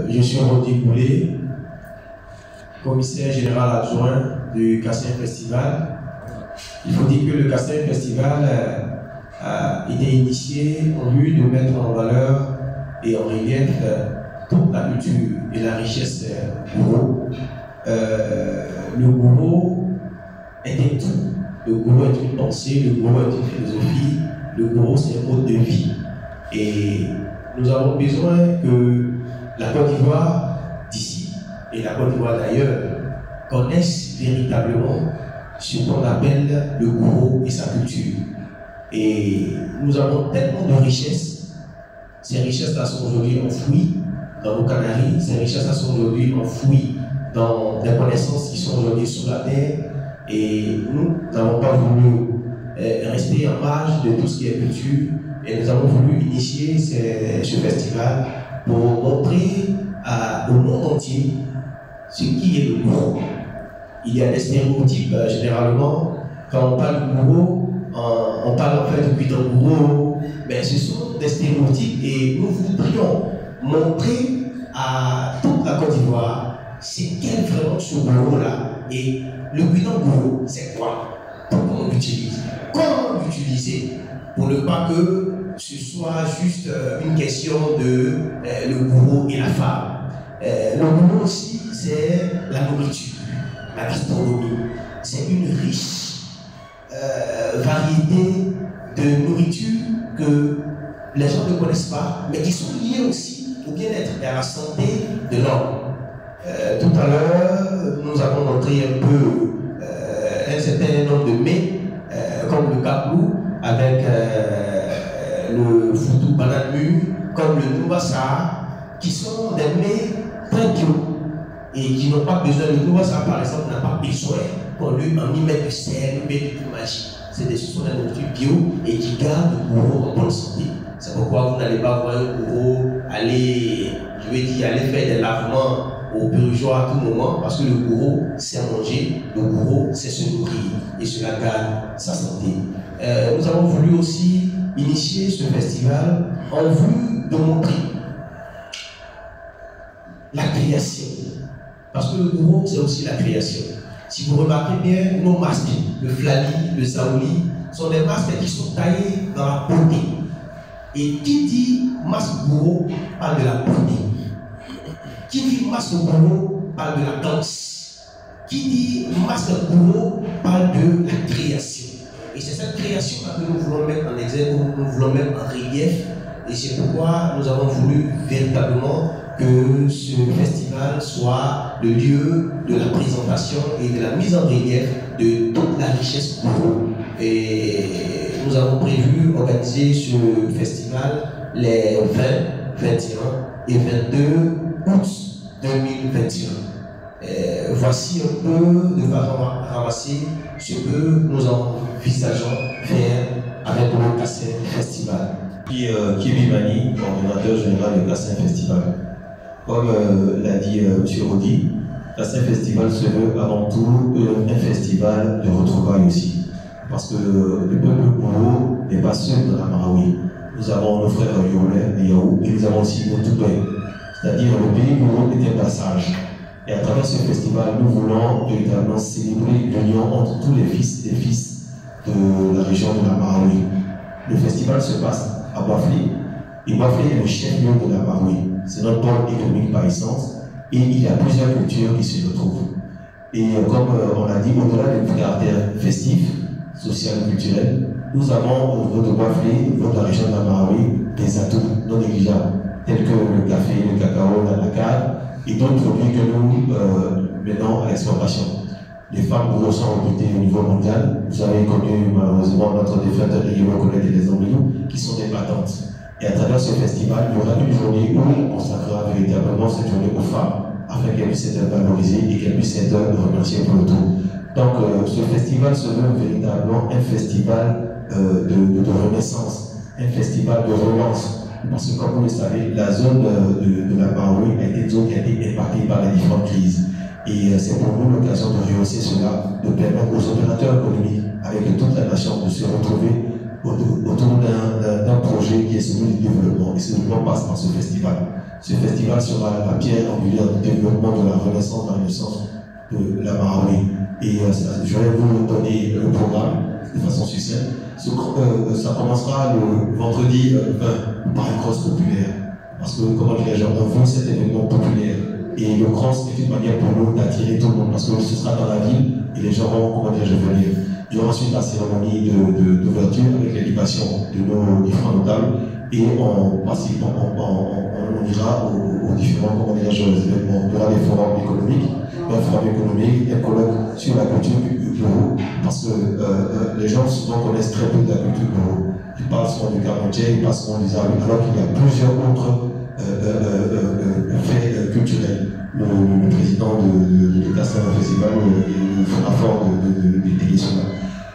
Je suis Rodi Goulet, commissaire général adjoint du Kassaï Festival. Il faut dire que le Kassaï Festival a été initié en vue de mettre en valeur et en relief toute la culture et la richesse gouro. Le gouro est un tout. Le gouro est une pensée, le gouro est une philosophie, le gouro c'est un mode de vie. Et nous avons besoin que la Côte d'Ivoire d'ici et la Côte d'Ivoire d'ailleurs connaissent véritablement ce qu'on appelle le gouro et sa culture. Et nous avons tellement de richesses. Ces richesses-là sont aujourd'hui enfouies dans nos Canaries, ces richesses-là sont aujourd'hui enfouies dans des connaissances qui sont aujourd'hui sous la terre. Et nous n'avons pas voulu rester en marge de tout ce qui est culture. Et nous avons voulu initier ce festival pour montrer au monde entier ce qui est le gouro. Il y a des stéréotypes généralement. Quand on parle de gouro, on parle en fait de putain de gouro, mais ce sont des stéréotypes et nous voudrions montrer à toute la Côte d'Ivoire c'est quel vraiment ce gouro-là. Et le putain de gouro, c'est quoi? Pourquoi on l'utilise? Comment l'utiliser? Pour ne pas que ce soit juste une question de le gouro et la femme. Le gouro aussi, c'est la nourriture, la gastronomie. C'est une riche variété de nourriture que les gens ne connaissent pas, mais qui sont liées aussi au bien-être et à la santé de l'homme. Tout à l'heure, nous avons montré un peu un certain nombre de mets, comme le kaplou, avec le foutou banane, comme le noubassa, qui sont des mets très bio et qui n'ont pas besoin. Le noubassa, par exemple, n'a pas besoin qu'on lui en y mette du sel, ou du fromage. Ce sont des nourritures bio et qui gardent le gouro en bonne santé. C'est pourquoi vous n'allez pas voir un gouro aller, aller faire des lavements au purgeoir à tout moment, parce que le gouro, c'est manger, le gouro, c'est se nourrir et cela garde sa santé. Nous avons voulu aussi initier ce festival en vue de montrer la création. Parce que le gouro, c'est aussi la création. Si vous remarquez bien, nos masques, le flali, le saouli, sont des masques qui sont taillés dans la beauté. Et qui dit masque gouro parle de la beauté. Qui dit masque gouro parle de la danse. Qui dit masque gouro parle de la création. Et c'est cette création-là que nous voulons mettre en exergue, nous voulons mettre en relief. Et c'est pourquoi nous avons voulu véritablement que ce festival soit le lieu de la présentation et de la mise en relief de toute la richesse gouro. Et nous avons prévu organiser ce festival les 20, 21 et 22 août 2021. Voici un peu de façon ramasser ce que nous envisageons faire avec le Kassaï Festival. Kébé Mani, coordonnateur général du Kassaï Festival. Comme l'a dit M. Rodi, Kassaï Festival se veut avant tout un festival de retrouvailles aussi. Parce que le peuple gouro n'est pas seul dans la Marawi. Nous avons nos frères Yolais et Yahou, et nous avons aussi nos Toubé. C'est-à-dire le pays gouro est un passage. Et à travers ce festival, nous voulons véritablement célébrer l'union entre tous les fils et fils de la région de la Marawi. Le festival se passe à Bouaflé. Et Bouaflé est le chef-lieu de la Marawi. C'est notre pôle économique par essence. Et il y a plusieurs cultures qui se retrouvent. Et comme on l'a dit, au-delà du caractère festif, social et culturel, nous avons au niveau de Bouaflé, au niveau de la région de la Marawi, des atouts non négligeables, tels que le café, le cacao, la canne, et d'autres produits que nous menons à l'exportation. Les femmes gouro sont recrutées au niveau mondial. Vous avez connu malheureusement notre défunte Yélo Colette et les Ambilou, qui sont des battantes. Et à travers ce festival, il y aura une journée où on consacrera véritablement cette journée aux femmes, afin qu'elles puissent être valorisées et qu'elles puissent être remerciées pour le tout. Donc ce festival se veut véritablement un festival de renaissance, un festival de relance. Parce que comme vous le savez, la zone de la Marawi a été une zone qui a été impactée par les différentes crises. Et c'est pour nous l'occasion de rehausser cela, de permettre aux opérateurs économiques, avec toute la nation, de se retrouver autour d'un projet qui est celui du développement. Et ce développement passe par ce festival. Ce festival sera la pierre angulaire du développement de la renaissance de la Marawi. Et je vais vous donner le programme de façon succincte. Ça commencera le vendredi 20 par une cross populaire. Parce que, comment dirais-je, on veut cet événement populaire. Et le cross est une manière pour nous d'attirer tout le monde. Parce que ce sera dans la ville et les gens vont, comment dirais-je, venir. Il y aura ensuite la cérémonie d'ouverture avec les libations de nos différents notables. Et on ira aux différents, comment dirais-je, événements. Il y aura des forums économiques, un forum économique, un colloque sur la culture du Goro. Parce que les gens souvent connaissent très peu de la culture Goro. Ils parlent souvent du Camerounais, ils parlent souvent du Zawi, alors qu'il y a plusieurs autres faits culturels. Le président de l'État Festival fera fort des délégations.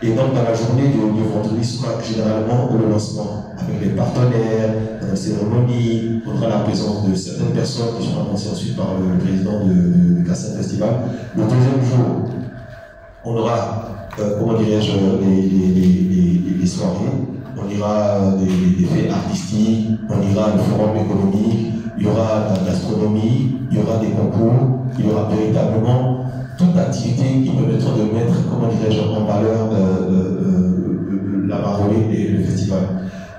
Et donc, dans la journée du vendredi sera généralement le lancement avec les partenaires, la cérémonie, on aura la présence de certaines personnes qui seront annoncées ensuite par le président du Kassaï Festival. Le deuxième jour, on aura, comment dirais-je, les soirées. On ira des faits artistiques, on ira le forum économique, il y aura la gastronomie, il y aura des concours, il y aura véritablement toute activité qui permettra de mettre, comment dirais-je, en valeur la Marawi et le festival.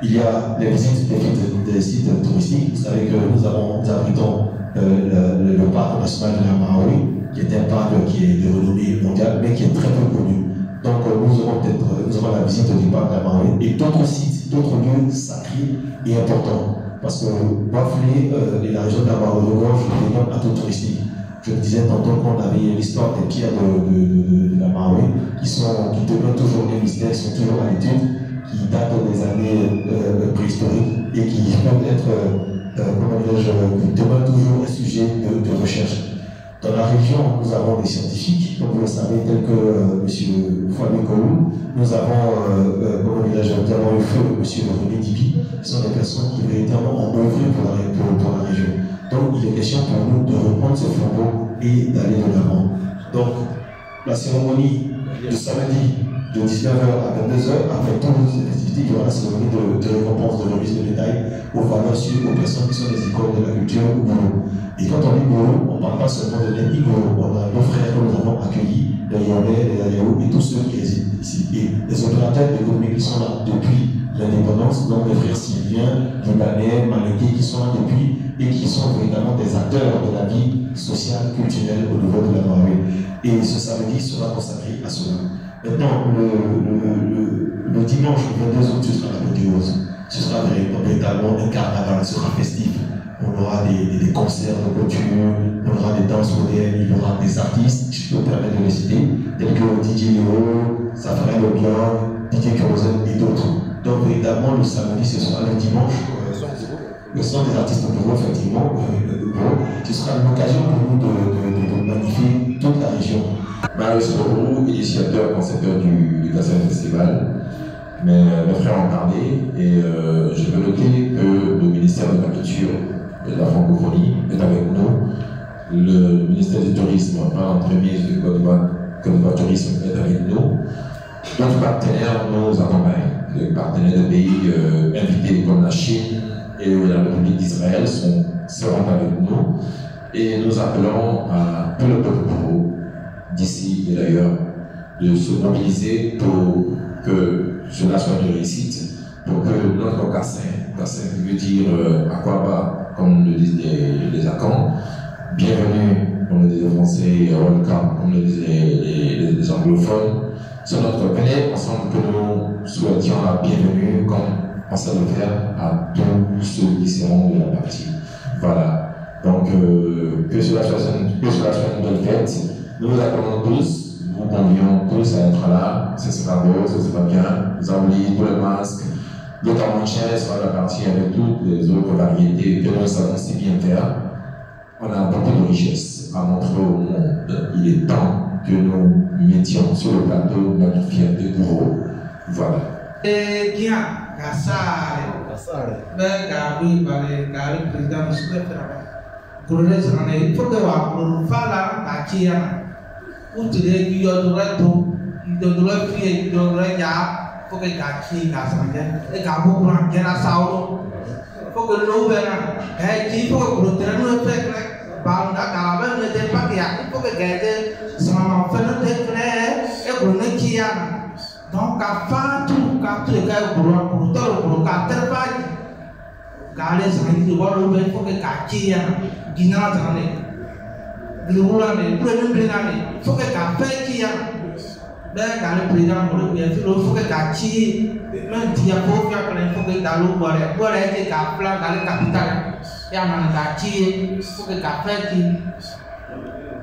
Il y a les visites des sites touristiques. Vous savez que nous abritons le parc national de la Marawi, qui est un parc qui est de renommée mondiale, mais qui est très peu connu. Donc nous aurons la visite du parc de la Marawi et d'autres sites, d'autres lieux sacrés et importants. Parce que Bafoué et la région de la Marawi regorge des atouts touristiques. Je le disais tantôt qu'on avait l'histoire des pierres de la Marawi qui demeurent toujours des mystères, qui sont toujours à l'étude, qui datent des années préhistoriques et qui peuvent être, qui demeurent toujours un sujet de recherche. Dans la région, nous avons des scientifiques, comme vous le savez, tels que M. Fouadé Kolou. Nous avons, nous avons eu feu M. René Dibi, qui sont des personnes qui véritablement ont œuvré pour la région. Donc, il est question pour nous de reprendre ce flambeau et d'aller de l'avant. Donc, la cérémonie de samedi de 19h à 22h, après toutes les festivités, il y aura la cérémonie de récompense, de remise de médailles aux valeurs sûres, aux personnes qui sont des icônes de la culture ou Goro. Et quand on dit Goro, on ne parle pas seulement de l'ethnie Goro, on a nos frères que nous avons accueillis, les Yolais, les Ayao et tous ceux qui résident ici. Et les opérateurs économiques qui sont là depuis l'indépendance, donc les frères syriens, libanais, malais qui sont là depuis et qui sont véritablement des acteurs de la vie sociale, culturelle au niveau de la Marawi. Et ce samedi sera consacré à cela. Maintenant, le dimanche 22 août, ce sera l'apothéose. Ce sera véritablement un carnaval, ce sera festif. On aura des concerts de couture, on aura des danses modernes, il y aura des artistes, je peux me permettre de les citer, tels que DJ Léo, Safari Lobian, DJ Kerosene et d'autres. Donc, véritablement, le samedi, ce sera le dimanche. Le son des artistes de Goro, effectivement, ce sera l'occasion pour nous de magnifier toute la région. Marius Borou, initiateur, concepteur du Kassaï Festival. Mais mes frères ont parlé et je veux noter que le ministère de la Culture et de la Francophonie est avec nous. Le ministère du Tourisme, par l'entremise de Côte d'Ivoire Tourisme, est avec nous. D'autres partenaires nous accompagnent. Les partenaires de pays invités comme la Chine et la République d'Israël seront avec nous. Et nous appelons à tout le peuple d'ici et d'ailleurs de se mobiliser pour que cela soit une réussite, pour que notre Kassaï veut dire Akwaba, comme le disent les Akans, bienvenue, comme le disent les Français, welcome, comme le disent les anglophones, sur notre venez ensemble que nous souhaitions la bienvenue, comme on sait le faire à tous ceux qui seront de la partie. Voilà. Donc, que cela soit une bonne fête. Nous vous attendons tous, nous vous convions tous à être là. Ce sera beau, ce sera bien. Nous avons oublié tous les masques. Notamment Cher sera la partie avec toutes les autres variétés que nous savons si bien faire. On a beaucoup de richesses à montrer au monde. Il est temps que nous mettions sur le plateau notre fierté de Goro. Voilà. faut que gâchis gâchis et gâteau pour un gars sauro faut que l'eau vienne il faut que le terrain ne fait que bah on a quand même ne pas qu'il faut que gâter sans faire le décret et pour ne qui a donc à faire tout les gars pour tout qu'à faire pas garder ça il faut que gâchis guinan il faut que café qui a le président il faut que gâchis même diapo il faut que dans l'eau boire que café dans le capital il y a un gâchis il faut que café qui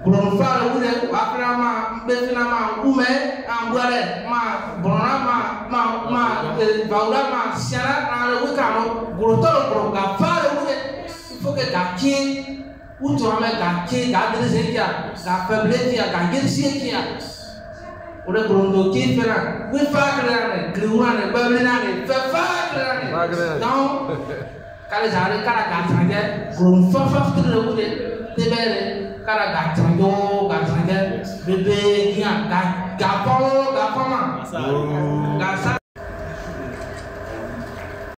pour nous faire le après ma ou mais en boire ma bonama ma baula ma siara dans le week-end pour tout pour café il faut que gâchis où tu vas mettre garder les équipes, la faiblesse qui a gagné les équipes. On est pour nous qui fait là, oui faire là, glouan, babelane, faire donc quand les arrêts caractères, groupe faire tout le monde, des belles caractères, bébé, gapon,